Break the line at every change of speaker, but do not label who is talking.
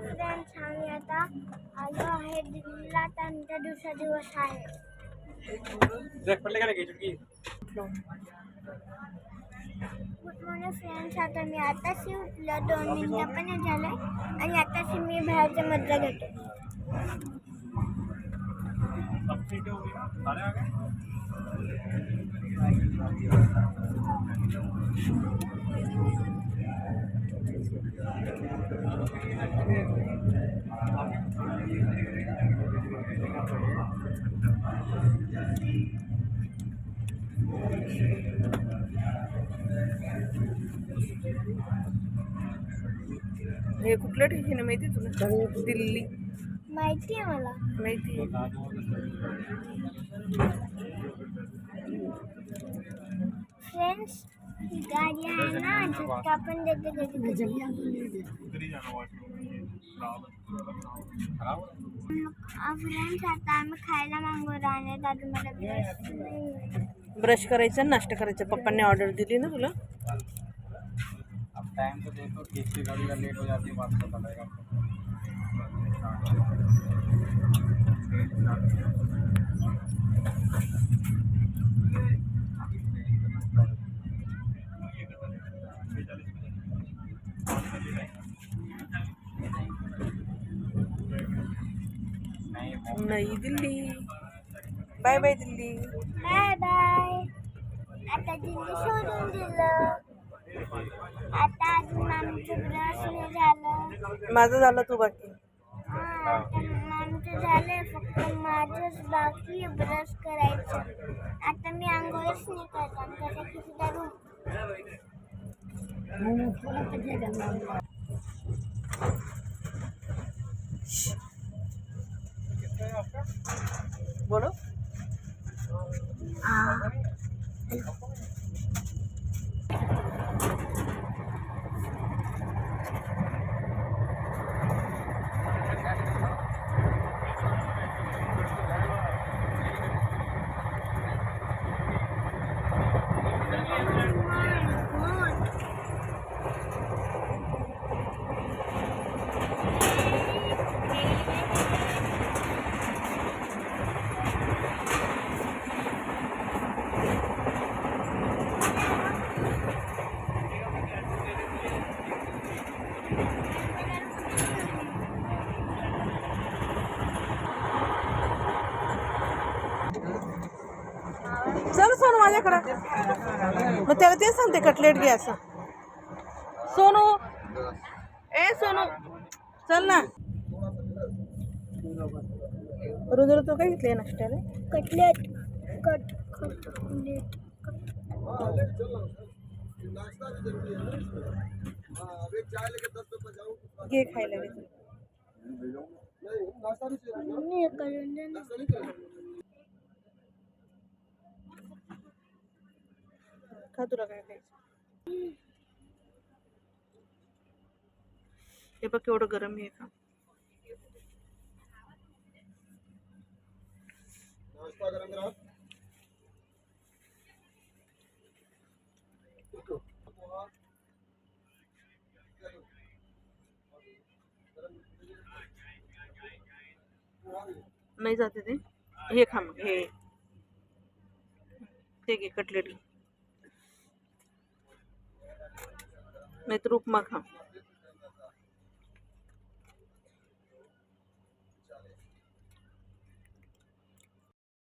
Friends, आम्ही आता आलो आहे दिल्लीला. त्यांचा दुसरा दिवस आहे. Good morning friends. आता मी आताशी उठलो, 2 मिनिटं पण नाही झाले आणि आताशी मी बाहेरचा मजा घेतो.
हे कुठलं ठिकाण आहे माहिती तुला? दिल्ली.
माहिती आहे मला.
माहिती आहे.
फ्रेंड्स, ही गाडी आहे ना, झटका पण देते कधी. फ्रेंड्स, आता आम्ही खायला मागवतो राहण्यात. आता मला ब्रश नाही.
ब्रश करायचं, नाश्ता करायचं. पप्पांनी ऑर्डर दिली ना तुला.
अब टाइम तो देखो, किसकी गाड़ी का लेट हो जाती है, बात पता लगेगा।
New Delhi. Bye bye Delhi.
Bye bye. आता दिल्ली सोडून दिलं. आता अजून आमचं ब्रश नाही झालं.
माझं झालं, तू बाकी.
आता आमचं झालंय, फक्त माझंच बाकी ब्रश करायचं. आता मी आंघोळच नाही करत. आमच्यासाठी सुद्धा रूम.
बोलो. चल सोनू माझ्याकडं. मग त्याला ते सांगते कटलेट घे असं. सोनू, ए सोनू, चल ना. रुद्र तू काय घेतले नाश्त्याला?
कटलेट.
घे खायला घे.
मी करून दे ना.
खा, तुला काय खायचं? हे बघ केवढं गरम आहे का. नाही जाते ते. हे खा मग. हे ते घे कटलेट. नाहीतर उपमा खा.